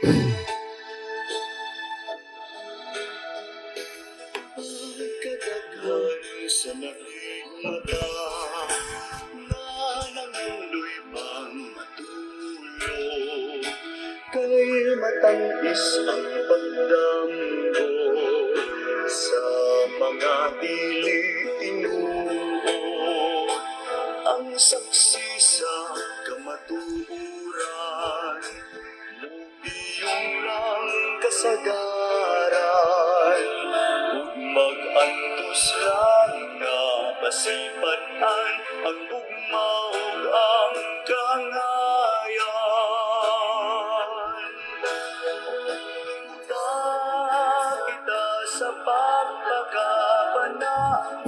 Pagkadaghan sa nakikita na nangundo'y bang matulog, kay matamis ang pagdamgo sa mga dili tinuod, ang saksi sa kamatuuran, mubiyong lang kasagaran, ug mag-antos lang nga pasipan-an ang ugma ug ang kangayan. Uta kita sa pagpakabana,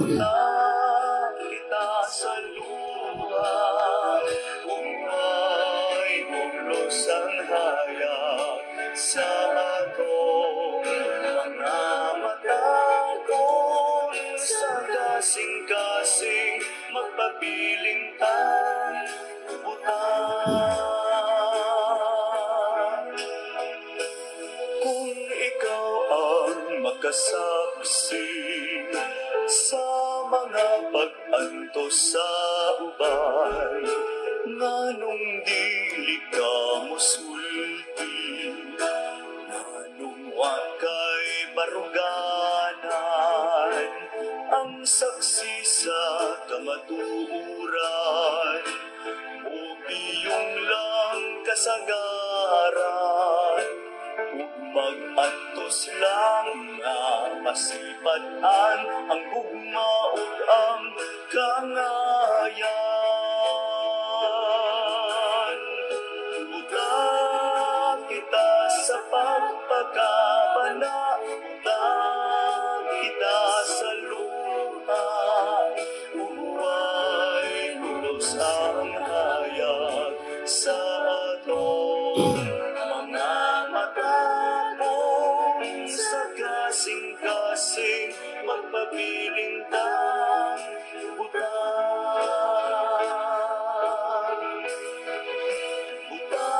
uta kita sa luha, ug may hulog sang hayag sa atong mga mata, kung sa kasing-kasing magpabiling ang butang. Kung ikaw ang makasaksi sa mga pag-antos sa ubay, nganong dili ka mosulti, nganong wa kay baruganan, ang saksi sa kamatuuran, mubiyong lang kasagaran, ug mag-antos lang nga masipad-an ang gugma ug ang kangayan. Buta kita sa pagpakabana, buta kita sa luha, uway hulos ang hayag sa atong mga mata, kung sa kasing-kasing magpabiling tang butang. Buta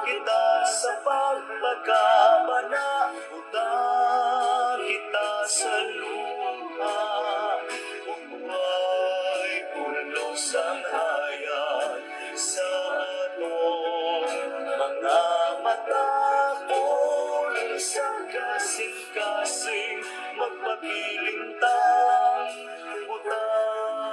kita sa pagpakabana, buta kita sa luha, uway pulos ang hayag sa atong mga mata, kung sa kasing-kasing magpabiling tang butang.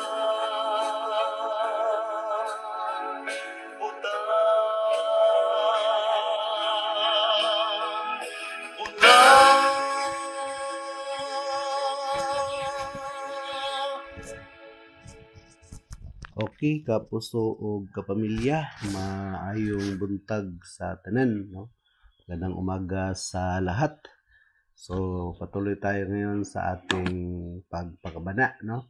Okay, kapuso o kapamilya, maayong buntag sa tanan, no? Magandang umaga sa lahat. So, patuloy tayo ngayon sa ating pagpakabana, no?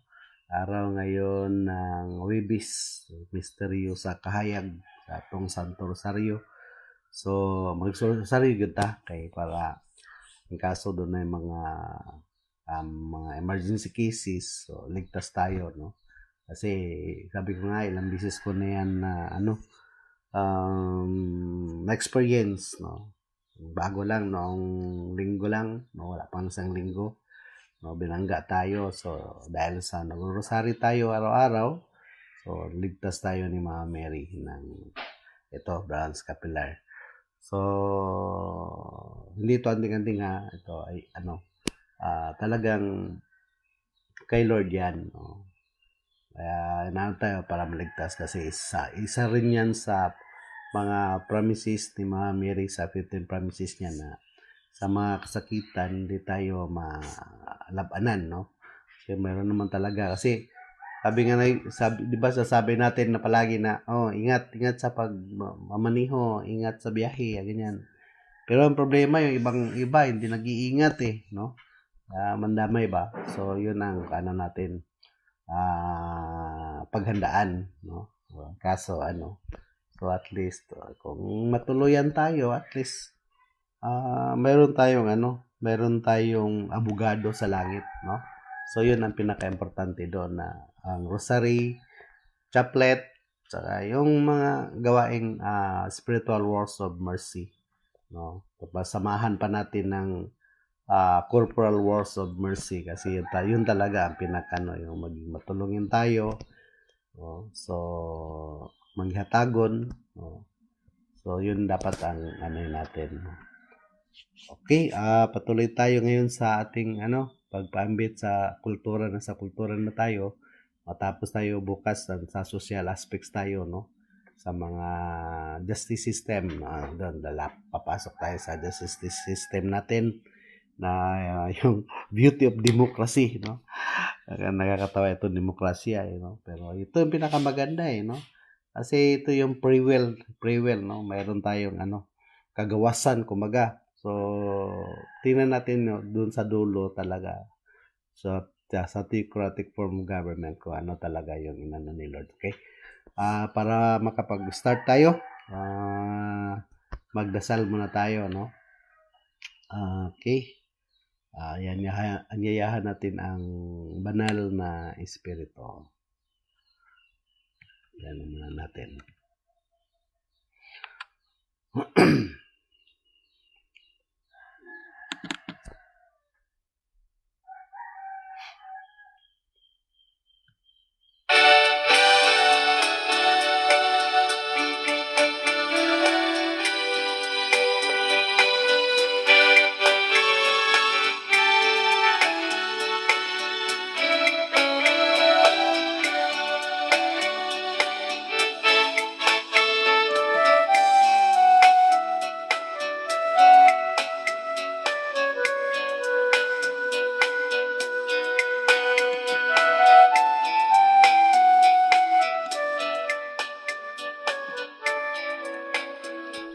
Araw ngayon ng Huwebes, misteryo sa kahayag sa atong Santo Rosario. So, mag-Rosario gyud ta kay para in kaso doon ay mga emergency cases, so ligtas tayo, no? Kasi sabi ko nga ilang beses ko na yan na na-experience, no? Bago lang noong linggo lang, no? Wala pang isang linggo, no? Binangga tayo. So dahil sa nag-rosary tayo araw-araw, so ligtas tayo ni Mama Mary ng ito, Bronze Capillar. So hindi ito anting-anting ha, ito ay talagang kay Lord yan, no? Kaya inaano tayo para maligtas kasi isa rin yan sa mga promises ni Mama Mary sa 15 promises niya na sa mga kasakitan hindi tayo malabanan, no? Kasi meron naman talaga kasi di ba sasabi natin na palagi na ingat sa pagmamaniho, ingat sa biyahe, ganyan. Pero ang problema yung iba hindi nag-iingat no? Mandamay ba? So yun ang natin paghandaan, no? Kaso so at least kung matuluyan tayo, at least meron tayong abogado sa langit, no? So yun ang pinaka-importante doon, na ang rosary, chaplet, saka yung mga gawaing spiritual works of mercy. no? Tapos samahan pa natin ng corporal wars of mercy kasi yun talaga ang pinakano yung maging matulungin tayo, no? So maghatagon, no? So yun dapat ang ano natin. Okay, patuloy tayo ngayon sa ating pagpaambit sa kultura na tayo. Matapos tayo bukas sa social aspects tayo, no? Sa mga justice system, doon papasok tayo sa justice system natin na yung beauty of democracy, no? Nakakatawa ito demokrasya, no? Pero ito yung pinakamaganda, no? Kasi ito yung free will, no? Mayroon tayong kagawasan kumaga. So tingnan natin doon sa dulo talaga. So sa theocratic form of government ko ano talaga yung inano ni Lord. Okay? Para makapag-start tayo, magdasal muna tayo, no? Okay. Anyayahan natin ang banal na espiritu. Yan muna natin.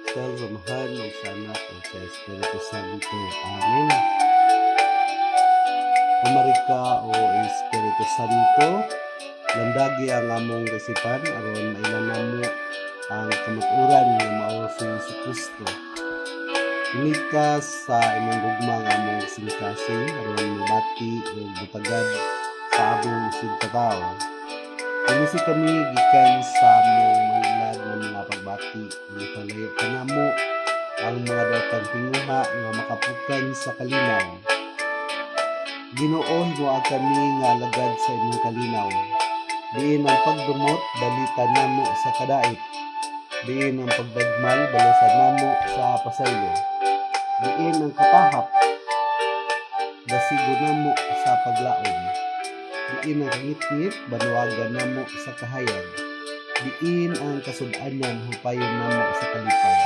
Sa samahan ng sa anak ng sa Espiritu Santo. Amen. Umarika o Espiritu Santo, landagi ang among kasipan aron mailanamo ang kamaturan nga mao si Jesu Kristo. Inikas sa imong gugma nga among singkasing aron mabati o butagad sa among isig katao. Pinisi kami gikan sa among mahilad ng mga pagbati, ipalayo kanamo ang mga datang tinguha nga makapukan sa kalinaw. Ginoo hinuag kami nga alagad sa imong kalinaw. Diin ang pagdumot balita namo sa kadait. Diin ang pagdagmal balasan namo sa pasaylo. Diin ang katahap dasigo namo sa paglaom. Diin ang ngit-ngit banwagan namo sa kahayag. Diin ang kasud-anan hupayon namo sa kalipay.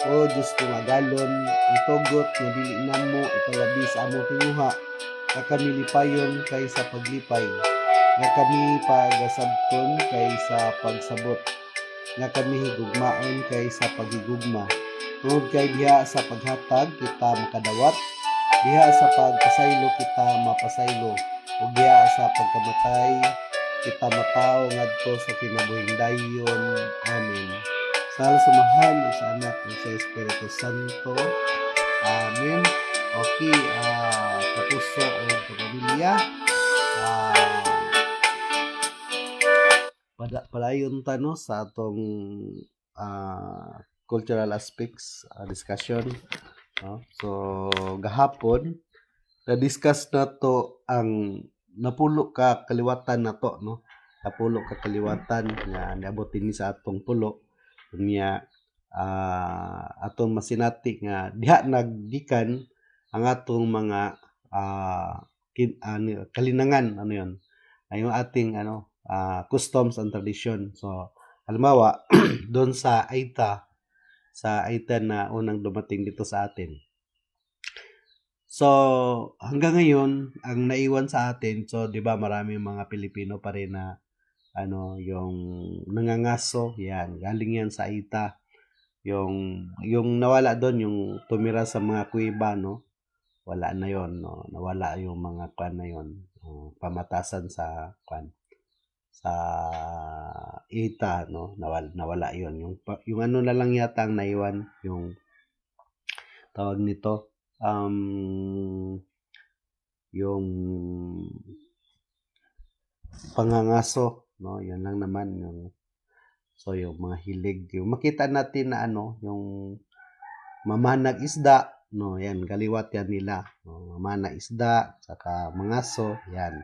O Diyos kong agalon, itugot nga dili namo ipalabi sa among tinguha, nga kami lipayon kay sa paglipay, nga kami pagasabton kay sa pagsabot, nga kami higugmaon kay sa paghigugma. Tungod kay diha sa paghatag kita makadawat, diha sa pagpasaylo kita mapasaylo, ug diha sa pagkamatay kita mataw ngadto sa kinabuhing dayon. Amen. Sa samahan sa anak ng sa Espiritu Santo. Amen. Okay, kapuso o kapamilya. Palayon tano sa atong cultural aspects discussion. So, gahapon, na-discuss na to ang napulo ka kaliwatan na to, no? Napulo ka kaliwatan nga niabotin ni sa atong pulo. Niya atong masinati nga diha naggikan ang atong mga kalinangan yon yung ating customs and tradition. So halimbawa doon sa Aita na unang dumating dito sa atin. So hanggang ngayon ang naiwan sa atin, so 'di ba marami mga Pilipino pa rin na yung nangangaso, yan galing yan sa Aita. Yung nawala doon yung tumira sa mga kuweba, no, wala na yon, no, nawala yung mga kwan na yon, pamatasan sa kwan sa Aita, no, nawala yon, yung ano na lang yata ang naiwan, yung tawag nito yung pangangaso, no, yan lang naman yung. So yung mga hilig, yung makita natin na yung mamanag isda, no, yan, kaliwat yan nila. No, mamanag isda, saka mangaso, yan.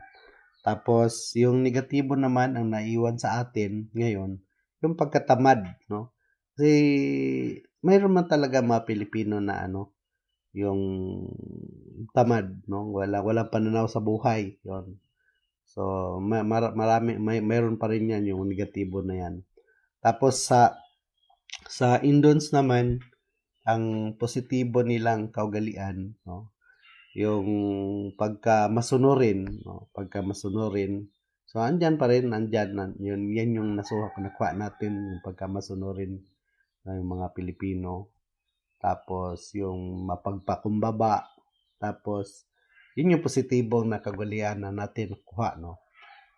Tapos, yung negatibo naman ang naiwan sa atin ngayon, yung pagkatamad, no? Kasi, mayroon man talaga mga Pilipino na yung tamad, no? Walang pananaw sa buhay, yon. So, mayroon pa rin yan, yung negatibo na yan. Tapos, sa Indons naman, ang positibo nilang kaugalian, no? Yung pagka-masunurin, no? Pagka-masunurin. So, andyan pa rin, yan yung nakuha natin, yung pagka-masunurin ng mga Pilipino. Tapos, yung mapagpakumbaba. Tapos, yun yung positibong na kaugalian na natin nakuha, no?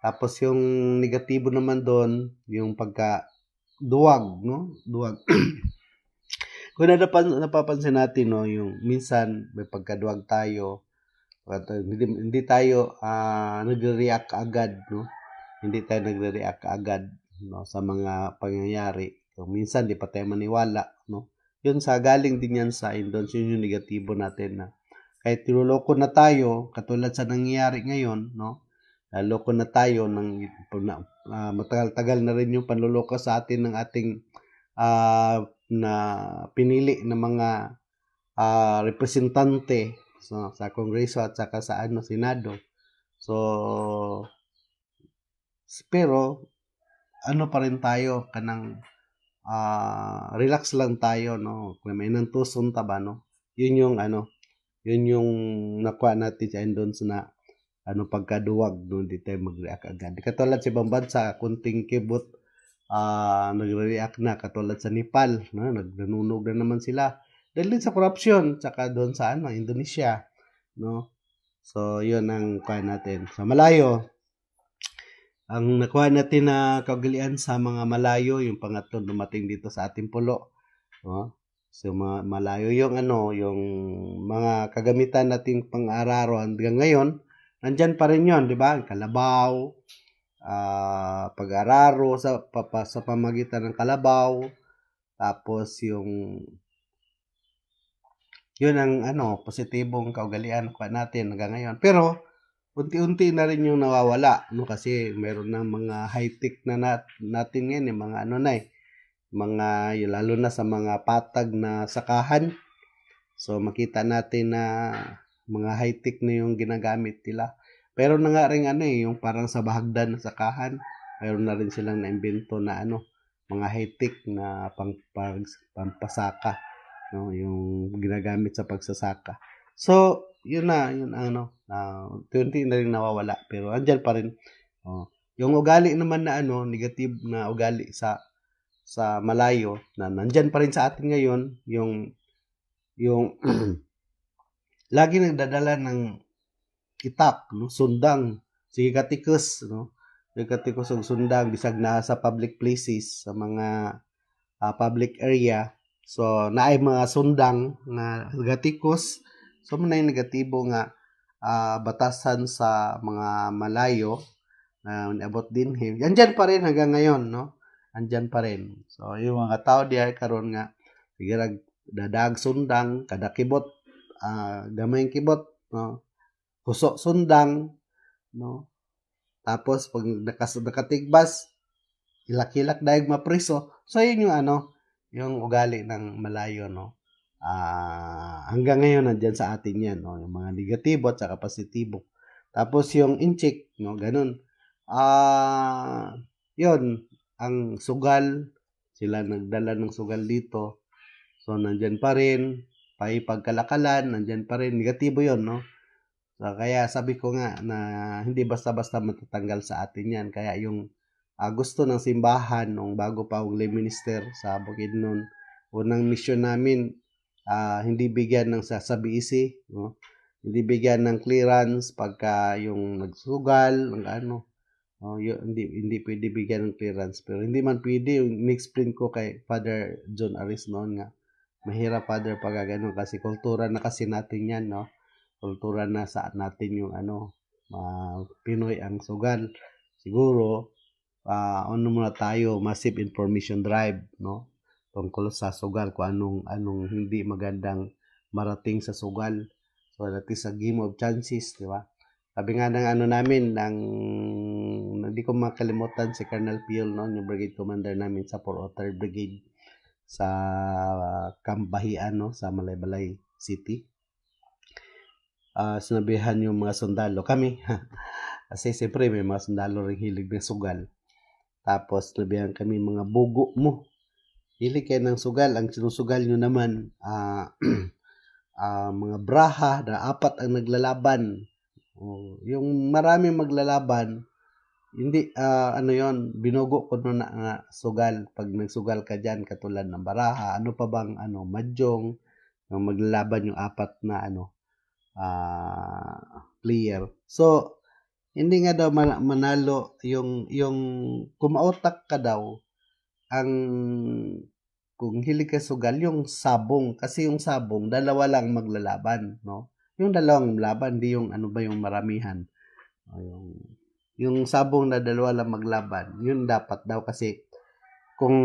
Tapos, yung negatibo naman doon, yung pagka-duwag, no? Duwag. Kung napapansin natin, no, yung minsan may pagkaduwag tayo, hindi tayo nagre-react agad, no? Hindi tayo nagre-react agad, no, sa mga pangyayari. So, minsan di pa tayo maniwala, no? Yun galing din yan sa indons, yun yung negatibo natin na kahit niloloko na tayo, katulad sa nangyayari ngayon, no? Loko na tayo matagal-tagal na rin yung panloloko sa atin ng ating na pinili na mga representante sa Kongreso at saka sa Senado. So, pero pa rin tayo kanang relax lang tayo, no? Kung may nantuson ta ba, no? Yun yung nakuha natin sa Indons na pagkaduwag, no? Hindi tayo mag-react agad. Katulad sa ibang bansa, kunting kibot, nagre-react na, katulad sa Nepal, no? Nagnanunog na naman sila dahil din sa corruption, tsaka doon sa Indonesia, no? So, yun ang kuha natin. Sa malayo, ang nakuha natin na kaugalian sa mga malayo, yung pangatlo dumating dito sa ating pulo, no? So, malayo yung yung mga kagamitan nating pang-araro hanggang ngayon, nandyan pa rin yun, di ba? Kalabaw, pag-araro sa pamagitan ng kalabaw, tapos yun ang positibong kaugalian ko natin hanggang ngayon. Pero unti-unti na rin yung nawawala, no, kasi meron ng mga high-tech na natin ngayon, mga lalo na sa mga patag na sakahan. So makita natin na mga high-tech na yung ginagamit nila. Pero na nga rin yung parang sa bahagdan na sakahan, mayroon na rin silang naimbento na mga high-tech na pampasaka, no, yung ginagamit sa pagsasaka. So, yun unti-unti na rin nawawala, pero andyan pa rin. Yung ugali naman na negative na ugali sa malayo na nandyan pa rin sa atin ngayon, yung lagi nagdadala ng itak, no, sundang, sige katikus, no, katikus og sundang bisag na sa public places, sa mga public area. So naay mga sundang na gatikos. So manay negatibo nga batasan sa mga malayo na abot din andyan pa rin hanggang ngayon, no, andyan pa rin. So yung mga tao diay karon nga sige dadag sundang kada kibot, gamay kibot, no, huso sundang, no, tapos pag nakatigbas hilak-hilak daig mapriso. So yun yung ugali ng malayo, no. Hanggang ngayon nandiyan sa atin yan, no, yung mga negatibo at saka positibo. Tapos yung incheck, no, ganun. Yun ang sugal, sila nagdala ng sugal dito. So nandiyan pa rin, pagkalakalan, nandiyan pa rin, negatibo yun, no. So, kaya sabi ko nga na hindi basta-basta matatanggal sa atin yan. Kaya yung gusto ng simbahan nung bago pa ako lay minister sa Bukidnon, unang mission namin, hindi bigyan ng sasabiisi, no? Hindi bigyan ng clearance pagka yung nagsugal, hindi pwede bigyan ng clearance. Pero hindi man pwede, yung in-explain ko kay Father John Aris noon nga, mahirap Father pag ganun kasi kultura na kasi natin yan, no? Kultura na sa natin yung Pinoy ang sugal. Siguro, muna tayo, massive information drive, no? tungkol sa sugal, kung anong hindi magandang marating sa sugal. So, that is a game of chances, di ba? Sabi nga ng namin, hindi ko makalimutan si Colonel Piol noon, yung brigade commander namin sa 403rd Brigade sa Kambahian, no, sa Malaybalay City. Sinabihan yung mga sundalo, kami, kasi siyempre may mga sundalo rin hilig ng sugal. Tapos, sinabihan kami, mga bugo mo, hilig kayo ng sugal. Ang sinusugal nyo naman, mga braha na 4 ang naglalaban. Yung maraming maglalaban, hindi, yon, binugo ko na nga sugal. Pag nagsugal ka dyan, katulad ng baraha, ano pa bang, mahjong, yung maglalaban yung 4 na, player. So, hindi nga daw manalo yung kumautak ka daw, kung hilig ka sugal, yung sabong. Kasi yung sabong, dalawa lang maglalaban, no? Yung dalawang laban, di yung yung maramihan. Yung sabong na dalawa lang maglaban, yun dapat daw kasi kung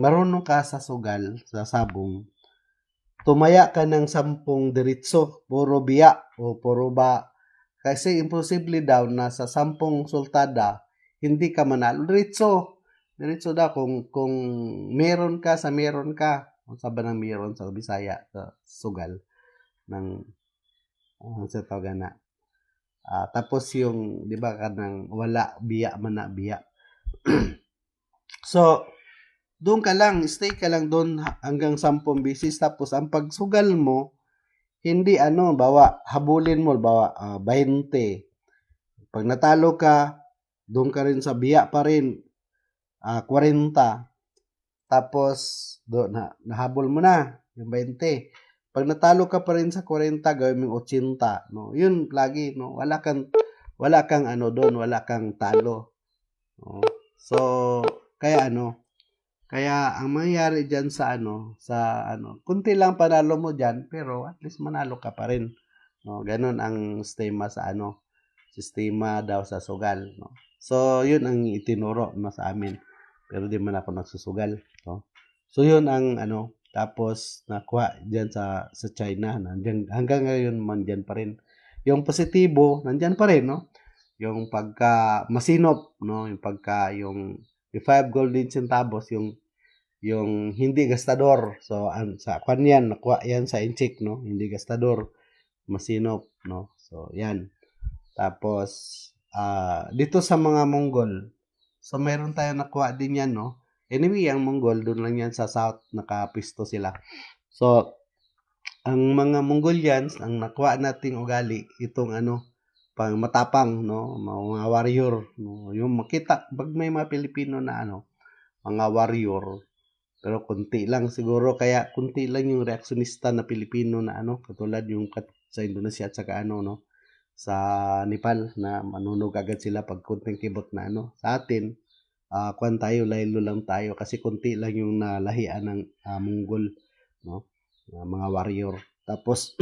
marunong ka sa sugal, sa sabong, tumaya ka ng 10 diretso, puro biya o puro ba. Kasi imposible daw na sa 10 sultada, hindi ka manalo. Diretso daw kung meron ka sa meron ka. Kung sa ba ng meron sa Bisaya, sa sugal, ng sa tawagan na. Tapos yung, di ba, kanang wala, biya, mana, biya. So, doon ka lang, stay ka lang doon hanggang 10 bisis. Tapos, ang pagsugal mo, hindi bawa, habulin mo, bawa 20. Pag natalo ka, doon ka rin sa biya pa rin, 40. Tapos, nahabol mo na, yung 20. Pag natalo ka pa rin sa 40, gawin mo 80, no? Yun lagi, no? Wala kang doon, wala kang talo. No? So, kaya ang mangyayari diyan sa kunti lang panalo mo diyan, pero at least manalo ka pa rin. No? Ganun ang sistema daw sa sugal, no? So, yun ang itinuro sa amin. Pero di man ako nagsusugal, no? So, yun ang tapos nakuha diyan sa China, nandiyan hanggang ngayon man diyan pa rin. Yung positibo nandiyan pa rin, no? Yung pagka masinop, no? Yung pagka yung 5 golden centavos, yung hindi gastador. So sa kanyan nakuha yan sa inchik, no? Hindi gastador, masinop, no? So yan. Tapos dito sa mga Mongol, so mayroon tayo nakuha din yan, no? Anyway, ang Mongol, doon lang yan sa south, nakapisto sila. So, ang mga Mongolians, ang nakuha nating ugali, itong pang matapang, no? Mga warrior, no? Yung makita, pag may mga Pilipino na mga warrior, pero kunti lang siguro, kaya kunti lang yung reaksionista na Pilipino na katulad yung sa Indonesia at saka no? Sa Nepal, na manunog agad sila pag kunting kibot na Sa atin, kwan tayo, laylo lang tayo kasi kunti lang yung nalahian ng Mongol, no? Mga warrior. Tapos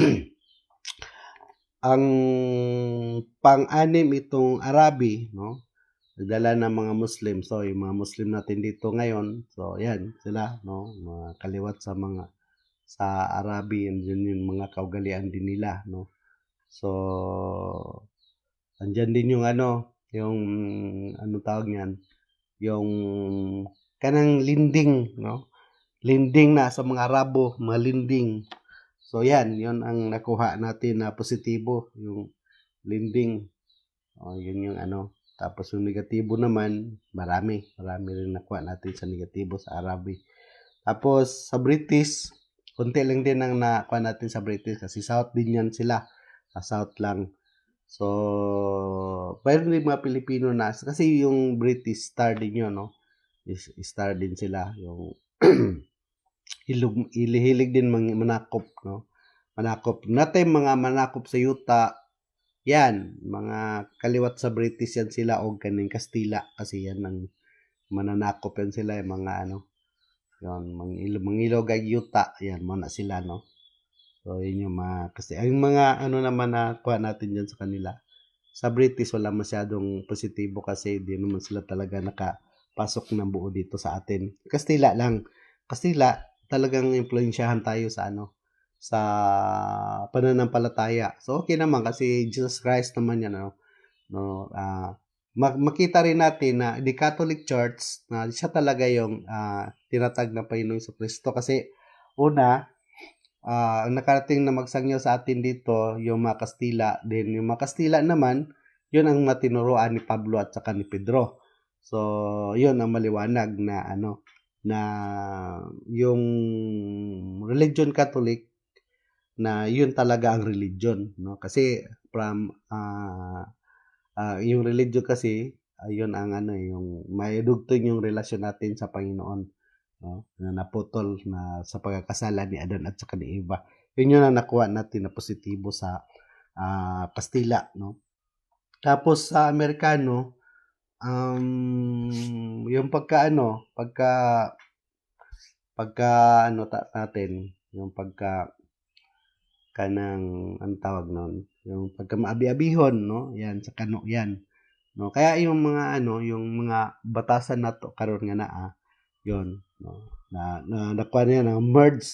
ang pang-anim itong Arabi, no? Nagdala ng mga Muslim. So, yung mga Muslim natin dito ngayon, so yan sila, no? Mga kaliwat sa Arabi, yun yung mga kaugalian din nila, no? So, andyan din yung yung tawag niyan, yung kanang linding, no? Linding na sa mga Arabo, mga linding. So yan, yun ang nakuha natin na positibo, yung linding. Yun yung Tapos yung negatibo naman, marami rin nakuha natin sa negatibo sa Arabi. Tapos sa British, konti lang din ang nakuha natin sa British kasi South din yan sila. Sa South lang. So, mayroon din mga Pilipino na, kasi yung British star din yun, no? Star din sila. Yung hilig din manakop, no? Manakop. Natin mga manakop sa yuta, yan, mga kaliwat sa British yan sila o kaning Kastila, kasi yan ang mananakop yan sila, yung mga yun, mangilog ay yuta, yan, muna sila, no? So, yun yung kasi ang mga naman na kuha natin dyan sa kanila. Sa British, wala masyadong positibo kasi di naman sila talaga nakapasok ng buo dito sa atin. Kastila lang. Kastila, talagang impluwensyahan tayo sa ano, sa pananampalataya. So, okay naman kasi Jesus Christ naman yan, ano, no, makita rin natin na the Catholic Church na siya talaga yung tinatag na Panginoong Kristo kasi una, ang nakarating na magsangyo sa atin dito yung mga Kastila, then yung mga Kastila naman, yun ang matinuruan ni Pablo at saka ni Pedro. So, yun ang maliwanag na ano, na yung religion Catholic na yun talaga ang religion, no? Kasi from yung religion kasi yun ang ano yung may dugtong yung relasyon natin sa Panginoon, no? Na naputol na sa pagkakasala ni Adan at saka ni Eva. Yun yung nakuha natin na positibo sa Kastila, no? Tapos sa Amerikano, yung pagka ano natin, yung pagka kanang ang tawag nun, yung pagka maabi-abihon, no? Yan sa kano yan. No, kaya yung mga ano, yung mga batasan na to karon nga yon, no. Nakuha niya na merge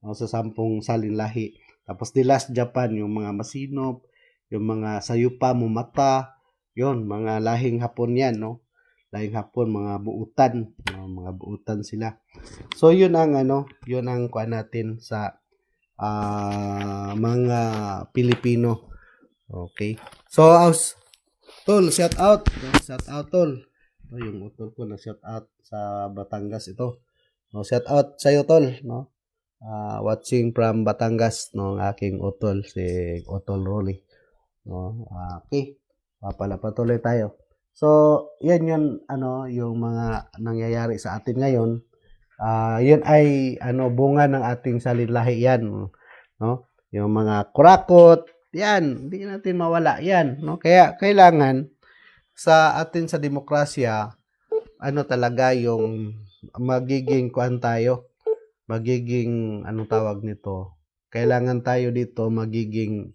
no, sa sampung salinlahi. Tapos the last Japan, yung mga masinop, yung mga sayupa mo mata, yon, mga lahing Hapon yan, no. Lahing Hapon, mga buutan, no, mga buutan sila. So yun ang ano, yun ang kuha natin sa mga Pilipino. Okay. So, Tol, shout out. Shout out, Tol. Ito yung utol ko na shout out sa Batangas ito. No, shout out sa iyo, Tol, no. Watching from Batangas, no, ang aking utol si Utol Rolly. No. Okay. Patuloy tayo. So, yan yun ano, yung mga nangyayari sa atin ngayon. Yun ay ano bunga ng ating salinlahi yan, no? Yung mga kurakot, yan, hindi natin mawala yan, no? Kaya kailangan sa atin sa demokrasya, ano talaga yung magiging kuan tayo, magiging anong tawag nito? Kailangan tayo dito magiging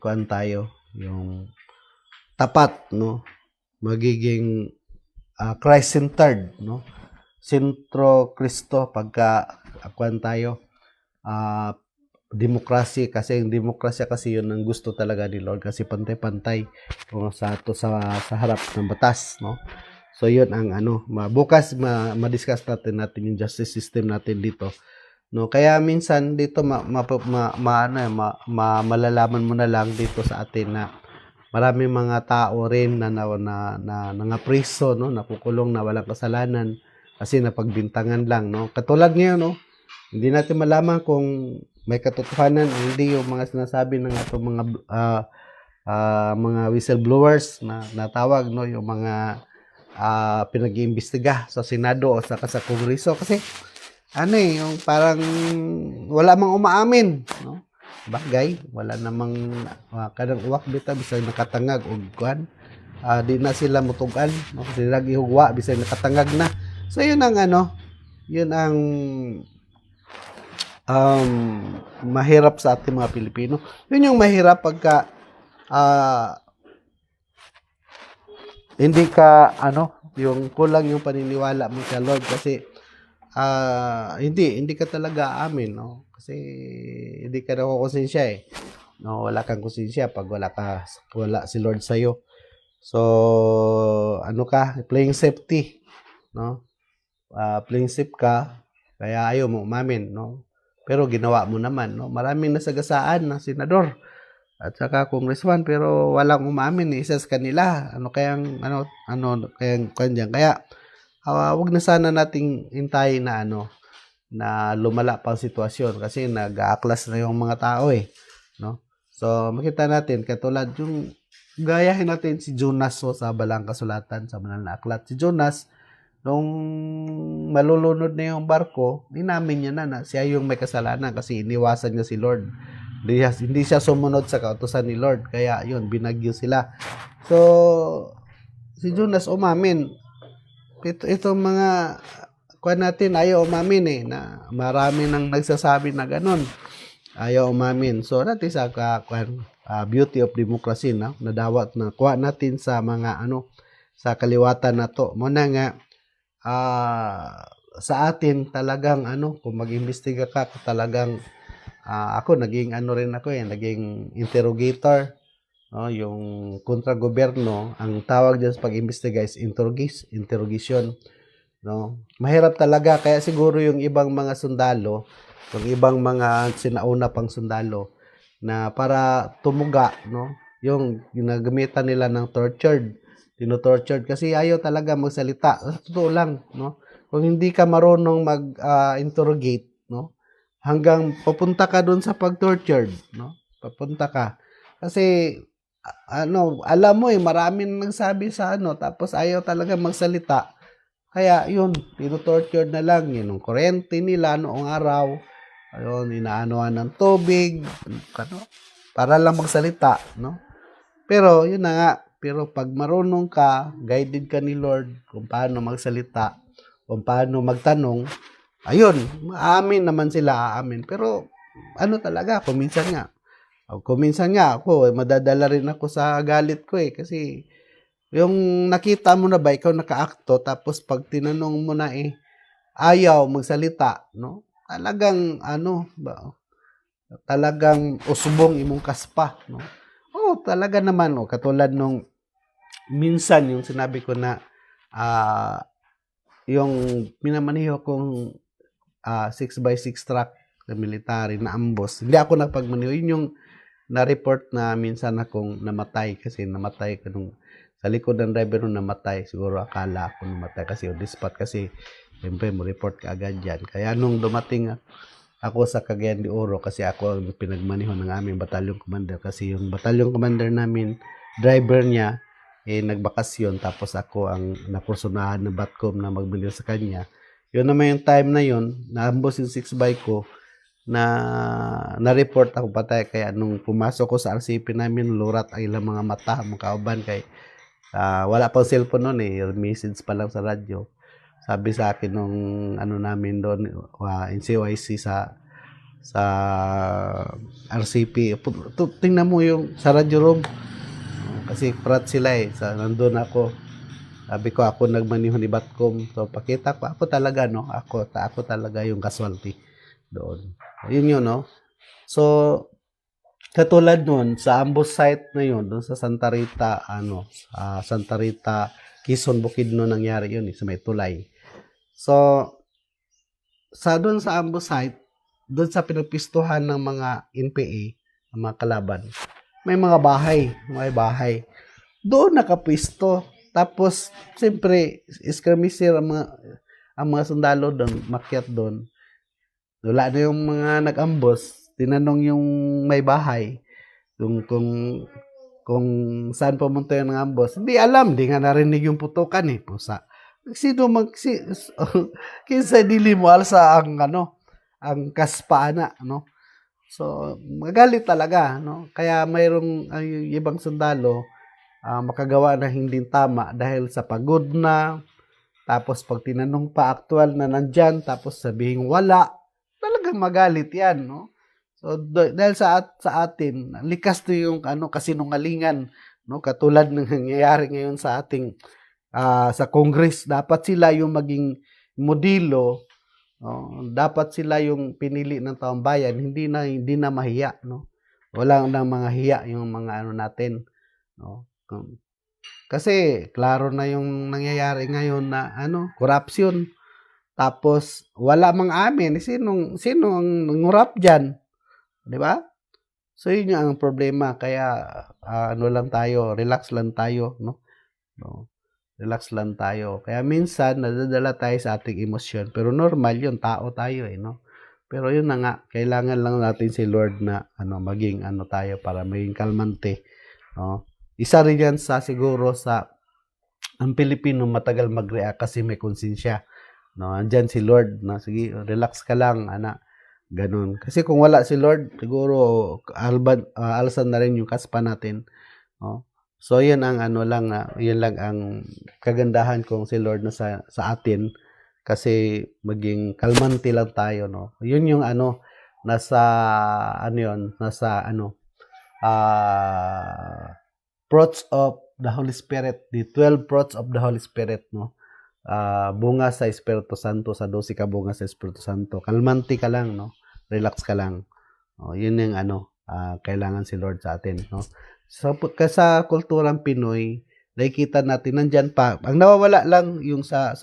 kuan tayo, yung tapat, no? Magiging Christ-centered, no? Sentro Kristo pagka kuan tayo, demokrasya kasi yung demokrasya kasi yun ang gusto talaga ni Lord kasi pantay-pantay sa harap ng batas, no? So yun ang ano, bukas ma-discuss natin yung justice system natin dito, no? Kaya minsan dito malalaman mo na lang dito sa atin na maraming mga tao rin na nangapriso, no, nakukulong na walang kasalanan kasi napagbintangan lang, no. Katulad ngayon, no, hindi natin malaman kung may katotohanan o hindi yung mga sinasabi ng atong mga whistleblowers na natawag, no, yung mga pinag-iimbestiga sa Senado o sa Kongreso kasi ano yung parang wala mang umaamin, no. Bagay, wala namang kanang uwak bitaw bisag nakatangag og kuan. Di na sila mutugan, no? Sila gihugwa bisag nakatangag na. So yun ang ano, yun ang mahirap sa ating mga Pilipino. Yun yung mahirap pagka hindi ka ano, yung kulang yung paniniwala mo sa Lord kasi hindi ka talaga amin, no? Kasi hindi ka nakukonsensya eh. No, wala kang konsensya pag wala si Lord sa iyo. So, ano ka, playing safety, no? Playing safe ka, kaya ayaw mo umamin, no? Pero ginawa mo naman, no? Maraming nasagasaan na senador at saka congressman pero walang umamin, isa sa kanila. Ano kayang kanyan. Kaya wag na sana nating hintayin na na lumala pa ang sitwasyon kasi nag-aaklas na yung mga tao eh, no? So makita natin katulad yung gayahin natin si Jonas sa Balang Kasulatan sa Banal na Aklat. Si Jonas nung malulunod na yung barko, inamin niya na siya yung may kasalanan kasi iniwasan niya si Lord. Hindi siya sumunod sa kautusan ni Lord. Kaya yun, binagyo sila. So si Jonas umamin. Itong mga kuan natin ayaw umamin eh, na marami nang nagsasabi na ganun. Ayaw umamin. So natin sa beauty of democracy, na nadawat na kuha natin sa mga sa kaliwatan nato. Mo na nga sa atin talagang kung mag-imbestiga ka talagang ako naging rin ako naging interrogator, no, yung kontra gobyerno. Ang tawag diyan sa pag-imbestiga is interrogation, no. Mahirap talaga kaya siguro yung ibang mga sundalo, yung ibang mga sinauna pang sundalo na para tumuga, no, yung ginagamitan nila ng tino-tortured kasi ayaw talaga magsalita. Totoo lang, no. Kung hindi ka marunong mag-interrogate, no, hanggang papunta ka doon sa pag-tortured, no, papunta ka. Kasi alam mo maraming nagsabi sa tapos ayaw talaga magsalita. Kaya yun, tino-tortured na lang yun yung kuryente nila noong araw. Ayun, inaanoan ng tubig, para lang magsalita, no? Pero yun na nga, pero pag marunong ka, guided ka ni Lord kung paano magsalita, kung paano magtanong, ayun, aamin naman sila, aamin. Pero talaga, kuminsan nga ako, madadala rin ako sa galit ko kasi yung nakita mo na ba ikaw nakaakto tapos pag tinanong mo na ayaw magsalita, no? Talagang talagang usbong imong kaspa, no? Oh, talaga naman katulad nung minsan yung sinabi ko na yung minamaniho kong 6x6 truck na military na ambos. Hindi ako nagpagmaniho. Yun yung na-report na minsan akong namatay kasi namatay ko nung sa likod ng driver nung namatay. Siguro akala ako namatay kasi on the spot kasi siyempre mo report ka agad yan. Kaya nung dumating ako sa Cagayan de Oro kasi ako ang pinagmaniho ng aming batalyon commander kasi yung batalyon commander namin, driver niya nagbakasyon tapos ako ang nakursunahan ng Batcom na magmaniho sa kanya. Yun naman yung time na yun, naambos yung 6x ko na-report ako patay. Kaya nung pumasok ko sa RCP namin, lurat ang ilang mga mata, mga kauban kay wala pang cellphone noon message pa lang sa radyo. Sabi sa akin nung namin doon in CYC sa RCP, tingnan mo yung sa radyo room kasi prat sila nandun ako. Sabi ko ako nagmaniho ni Batcom. So pakita ko ako talaga ako talaga yung casualty doon. Yun no. So katulad nun sa ambush site na yun doon sa Santa Rita Santa Rita Quezon Bukidnon nangyari yun sa may tulay. So sa doon sa ambush site doon sa pinagpistuhan ng mga NPA ng mga kalaban may bahay doon nakapisto. Tapos siyempre skirmisher ang mga sundalo doon makyat doon. Wala na yung mga nag-ambos. Tinanong yung may bahay kung saan pumunta yung ambos. Hindi alam, hindi nga narinig yung putukan pusa. Kinsa dili mo alsa ang kaspaana, no? So magalit talaga, no? Kaya mayroong ibang sundalo makagawa na hindi tama dahil sa pagod na, tapos pag tinanong pa actual na nandyan, tapos sabihin wala, talagang magalit yan, no? So dahil sa atin, likas to yung kasinungalingan, no? Katulad ng nangyayari ngayon sa ating sa Congress, dapat sila yung maging modelo, no? Dapat sila yung pinili ng taong bayan, hindi na mahiya, no? Wala nang mga hiya yung mga natin, no? Kasi klaro na yung nangyayari ngayon na corruption. Tapos wala mang amin, sino ang nangurap diyan, 'di ba? So yun ang problema. Kaya lang tayo, relax lang tayo, no? Relax lang tayo. Kaya minsan nadadala tayo sa ating emosyon, pero normal yun, tao tayo no? Pero yun na nga, kailangan lang natin si Lord na maging tayo para maging kalmante, no? Isa rin yan siguro sa ang Pilipino matagal mag-react kasi may konsensya, no? Andyan si Lord na sige, relax ka lang, ganun. Kasi kung wala si Lord, siguro alsan na rin yung kaspa natin, no? So yan ang yan lang ang kagandahan kung si Lord na sa atin kasi maging kalmante lang tayo, no? Yun yung nasa fruits of the Holy Spirit, the 12 fruits of the Holy Spirit, no? Bunga sa Espiritu Santo, sa 12 ka bunga sa Espiritu Santo. Kalmanti ka lang, no? Relax ka lang. Yun yung kailangan si Lord sa atin, no? Sa kulturang Pinoy, nakikita natin nandyan pa. Ang nawawala lang yung sa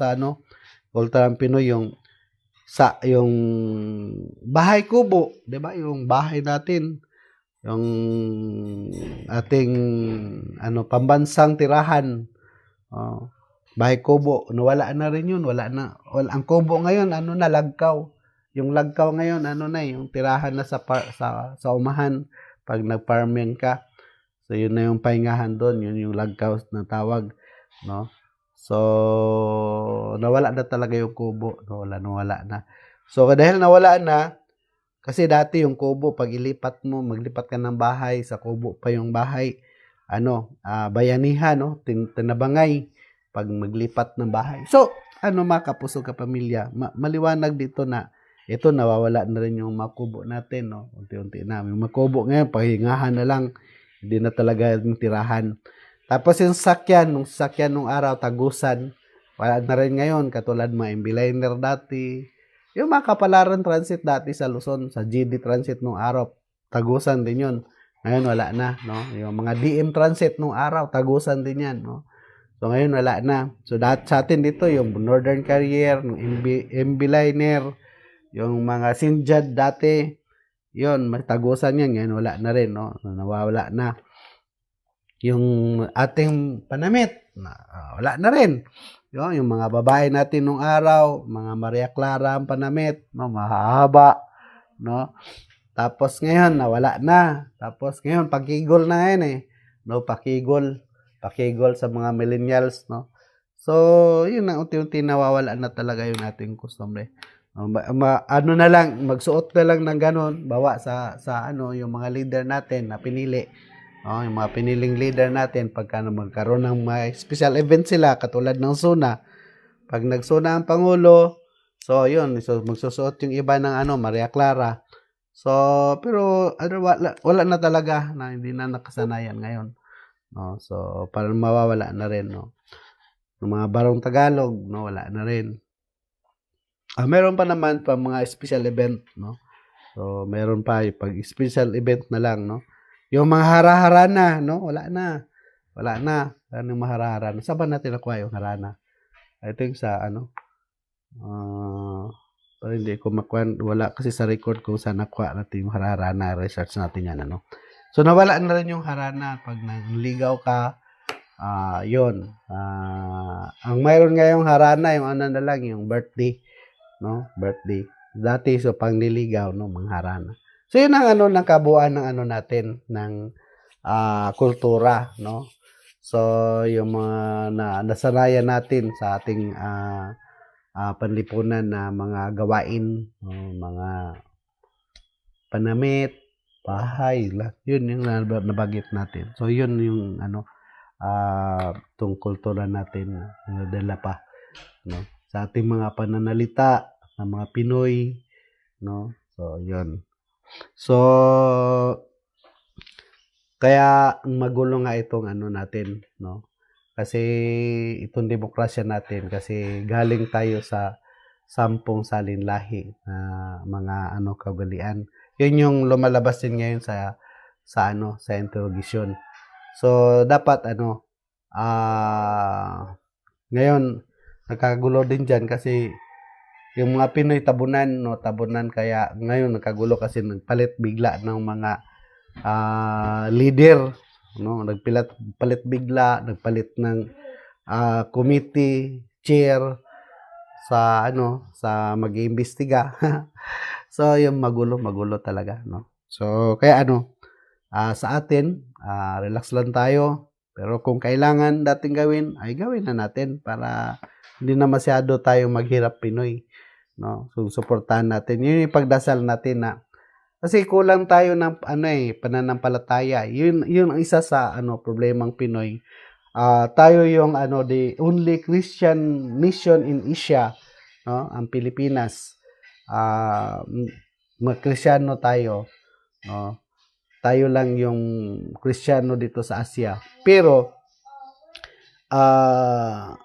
kulturang Pinoy, yung bahay kubo, 'di ba? Yung bahay natin, yung ating pambansang tirahan. Bahay kubo, nawala na rin yun, wala na. Ang kubo ngayon, lagkaw. Yung lagkaw ngayon, yung tirahan na sa umahan pag nag-farming ka. So, yun na yung pahingahan doon, yun yung lagkaw na tawag, no? So, nawala na talaga yung kubo, nawala na. So, dahil nawala na, kasi dati yung kubo, pag maglipat ka ng bahay, sa kubo pa yung bahay, bayanihan, no? Tinabangay, pag maglipat ng bahay. So, mga kapuso kapamilya, maliwanag dito na ito, nawawala na rin yung makubo natin, no? Unti-unti na. Yung makubo ngayon, pahingahan na lang, hindi na talaga yung tirahan. Tapos yung sakyan nung araw, tagusan, wala na rin ngayon, katulad mga MB Liner dati. Yung mga Kapalaran Transit dati sa Luzon, sa GD Transit nung araw, tagusan din yun. Ngayon wala na, no? Yung mga DM Transit nung araw, tagusan din yan, no? So ngayon wala na. So sa atin dito, yung Northern Carrier, yung MB Liner, yung mga Sinjad dati, yun, tagusan yan, ngayon wala na rin, no? Nawawala na. Yung ating panamit, wala na rin. Yung mga babae natin nung araw, mga Maria Clara ang panamit, no? Mahahaba, no? Tapos ngayon, nawala na. Tapos ngayon, pakigol na yan eh. No, pakigol sa mga millennials, no? So, yun na, unti-unti nawawala na talaga yung ating customary. Na lang, magsuot na lang ng ganon, bawa sa yung mga leader natin na pinili. Yung mga piniling leader natin, pagka magkaroon ng mga special event sila, katulad ng SUNA, pag nagsuna ang Pangulo, so yun, so magsusuot yung iba ng Maria Clara. So, pero wala na talaga, na hindi na nakasanayan ngayon. No? So, parang mawawala na rin, no? Yung mga Barong Tagalog, no, wala na rin. Meron pa naman pa mga special event, no? So, meron pa pag special event na lang, no? Yung mga hara-harana, no? Wala na. Ano yung mga hara-harana? Saan ba natin nakuha yung harana? I think sa pero hindi ko makuha, wala kasi sa record kung saan nakuha natin yung harana, research natin yan, So, nawala na rin yung harana pag nangligaw ka, yun. Ang mayroon ngayong harana, yung na lang, yung birthday, no? Birthday. Dati, so, pang niligaw, no? Mga harana. So, yun ang ng kabuuan ng natin, ng kultura, no? So, yung mga nasanayan natin sa ating panlipunan na mga gawain, mga panamit, bahay, yun yung nabagit natin. So, yun yung itong kultura natin na dala pa, no? Sa ating mga pananalita ng mga Pinoy, no? So, yun. So, kaya magulo nga itong natin, no? Kasi itong demokrasya natin, kasi galing tayo sa 10 salinlahi na mga kaugalian. Yun yung lumalabas din ngayon sa interrogation. So, dapat ngayon nakagulo din dyan kasi yung mga Pinoy tabunan, kaya ngayon nakagulo kasi nagpalit bigla ng mga leader, no? Nagpalit bigla, nagpalit ng committee chair sa mag-iimbestiga. So, yung magulo talaga, no? So, kaya sa atin, relax lang tayo. Pero kung kailangan dating gawin, ay gawin na natin para hindi na masyado tayo maghirap Pinoy, no? So, suportahan natin. Yun yung pagdasal natin na kasi kulang tayo ng pananampalataya. Yun ang isa sa problemang Pinoy. Tayo yung the only Christian nation in Asia, no? Ang Pilipinas. Kristyano tayo, no? Tayo lang yung Kristiyano dito sa Asia. Pero ah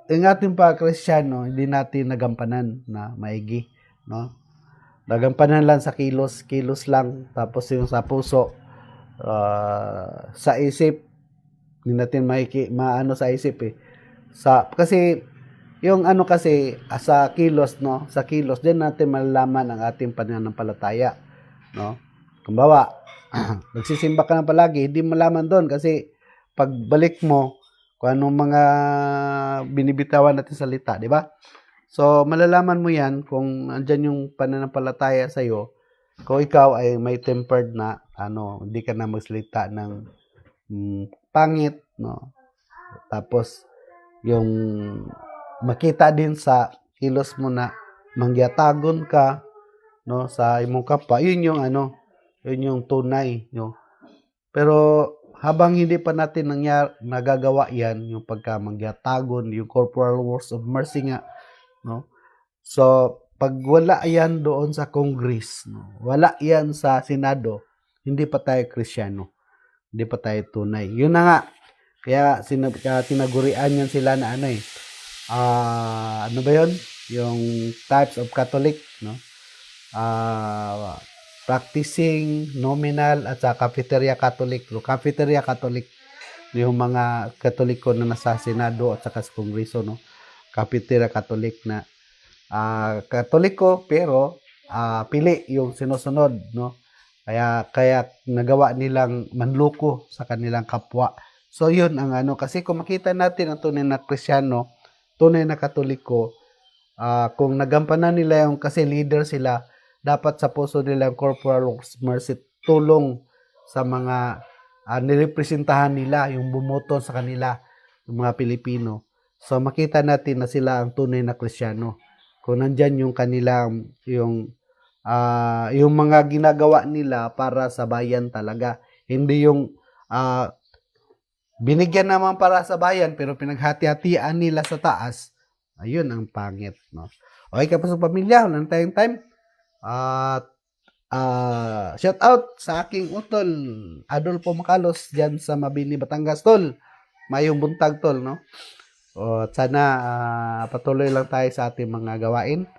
yung ating pa Kristiyano, hindi natin nagampanan na maigi, no? Nagampanan lang sa kilos, kilos lang, tapos yung sa puso, sa isip, hindi natin maano sa isip eh. Kasi yung ano kasi sa kilos, no? Sa kilos din natin malalaman ang ating pananampalataya, no? Kumbawa, nagsisimba ka na palagi, hindi malaman doon kasi pagbalik mo kung anong mga binibitawan natin salita, di ba? So, malalaman mo yan kung andyan yung pananampalataya sa'yo, kung ikaw ay may tempered na, hindi ka na magsalita ng pangit, no? Tapos, yung makita din sa kilos mo na mangyatagon ka, no, sa imong kapwa, yun yung tunay, no? Pero, habang hindi pa natin nagagawa yan, yung pagkamangyatagon, yung corporal works of mercy nga, no? So, pag wala yan doon sa Congress, no? Wala yan sa Senado, hindi pa tayo Kristiyano. Hindi pa tayo tunay. Yun na nga. Kaya tinagurian yan sila na ano ba yun? Yung types of Catholic, no? Practicing, nominal, at sa cafeteria Catholic. So, cafeteria Catholic, yung mga Katoliko na nasa Senado at saka sa Kongreso, no? Cafeteria Catholic na Katoliko pero pili yung sinusunod, no? Kaya nagawa nilang manloko sa kanilang kapwa. So yun ang kasi kung makita natin ang tunay na Kristiyano, tunay na Katoliko, kung nagampanan nila yung kasi leader sila, dapat sa puso nila yung corporal mercy, tulong sa mga nirepresentahan nila, yung bumoto sa kanila, yung mga Pilipino. So makita natin na sila ang tunay na Kristiyano. Kung nandyan yung kanilang yung mga ginagawa nila para sa bayan talaga. Hindi yung binigyan naman para sa bayan pero pinaghati-hatian nila sa taas. Ayun ang pangit, no? Okay, kapos sa pamilya, wala na tayong time. At shout out sa aking utol, Adolfo Macalos, dyan sa Mabini, Batangas, tol. Mayong buntag, tol, no? At sana patuloy lang tayo sa ating mga gawain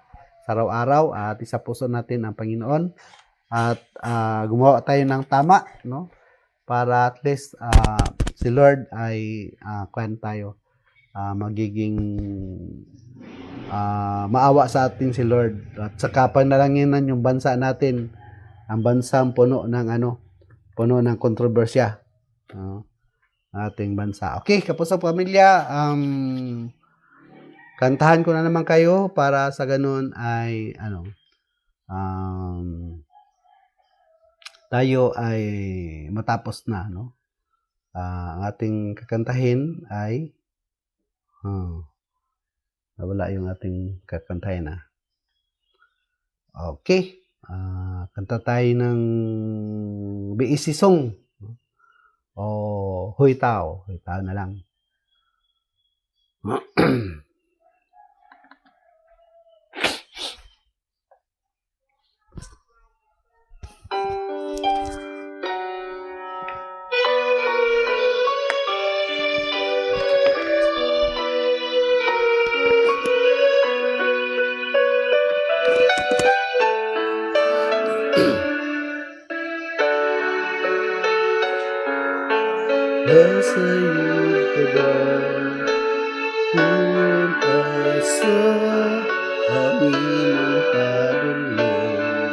sa araw-araw at isa puso natin ang Panginoon at gumawa tayo ng tama, no? Para at least si Lord ay magiging maawa sa atin si Lord at saka panalanginan yung bansa natin, ang bansang puno ng kontrobersya, ating bansa. Okay, kapos sa pamilya, kantahan ko na naman kayo para sa ganun ay tayo ay matapos na, no? Ang ating kakantahin ay nawala yung ating kakantahin na. Okay. Kanta tayo ng BEC song. O Huy Tao na lang. Nasa'yo ka ba punta sa aming padulong?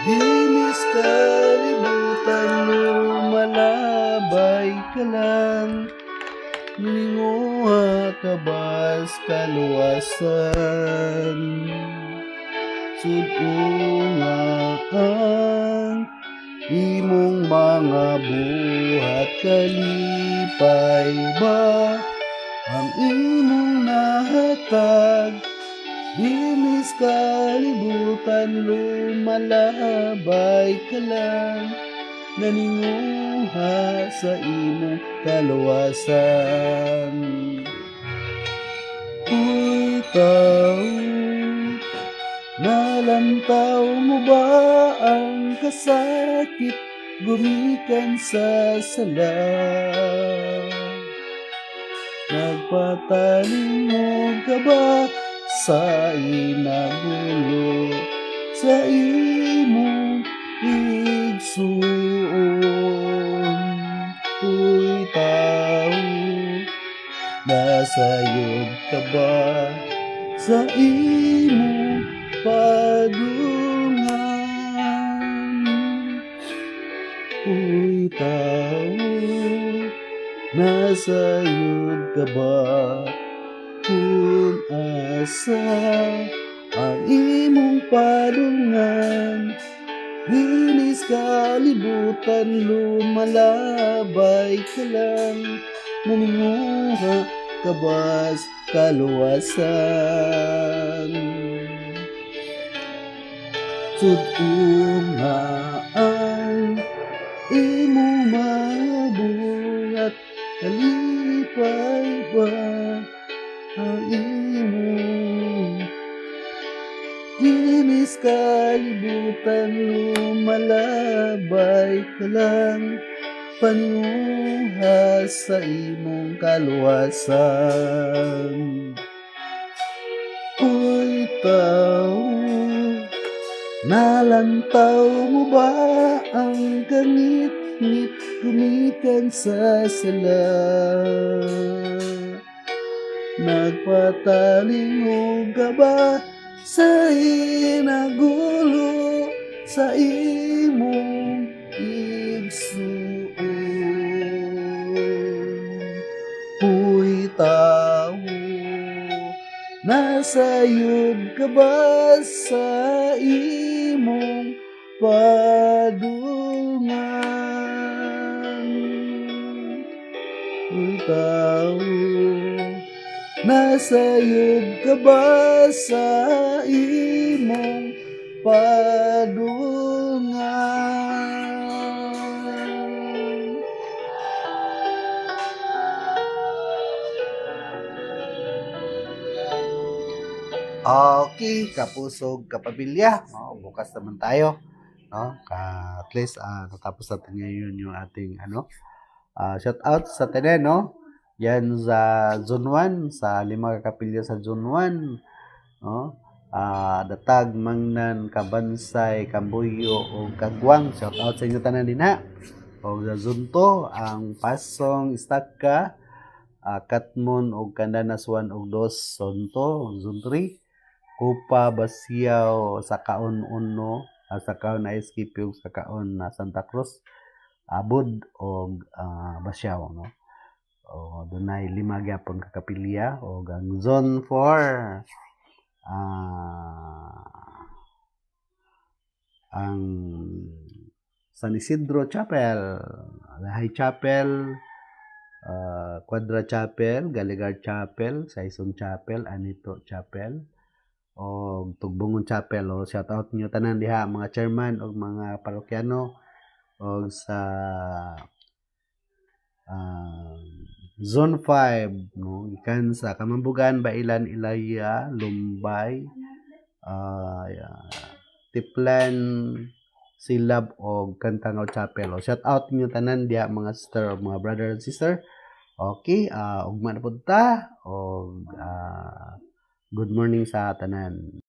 Dinis kalibutan mo, malabay ka lang, ninguha ka ba's kaluwasan? Sudunga ang imong mga buhat, kalipay ba ang imong nahatag? Dinis kalibutan, lumalabay ka lang, naninguha sa imong kaluwasan. Huy tao, nalantaw mo ba ang kasakit gumikan sa sala? nagpatalimog ka ba sa inagulo sa imong igsuon? Uy tao, nasayod ka ba sa imong padungan? Uy tao, nasayod ka ba kung asa ang imong padungan? Dinis kalibutan, lumalabay ka lang, maninguha ka ba sa kaluwasan? Sud-o nga ang imong mga buhat, kalipay ba ang imong dinis kalibutan, lumalabay ka lang, paninguha sa imong kaluwasan. Uy tao, nalantaw mo ba ang kangit-ngit gumikan sa sala? Nagpatalingog ka ba sa inagulo sa imong igsuon? Uy tao, nasayod ka ba sa imong padungan? Uy tao, nasayod ka ba sa imong padungan? Okay, kapusog, kapamilya. Bukas naman tayo. No? At least natapos natin ngayon yung ating shout out sa tene, no? Yan sa Zone 1, sa 5 kapilya sa Zone 1, no? Datag, Mangnan, Kabansay, Kambuyo o Kagwang. Shout out sa inyo tanan din ha. O sa Zone 2, ang Pasong, Istaka, Katmon o Candanas 1 o 2, Zone 2, Zone 3, Kupa, Basiao, Sakaon 1, Sakaon na SKP o Sakaon na Santa Cruz, Abud o Basiao, no? O dunay 5 gyapon ka kapilya o ang Zone 4 ang San Isidro Chapel, High Chapel, Quadra Chapel, Galigar Chapel, Saison Chapel, Anito Chapel o Tugbungon Chapel. O shout out niyo tanan diha mga chairman o mga parokyano o sa Zone 5, no, ikan sa Kamambugan, Bailan, Ilaya, Lumbay, Tiplan, Silab o Kantangaw Chapel. O shout out niyo tanan diha mga sister o mga brother and sister. Okay, ugma na pud ta o good morning sa tanan.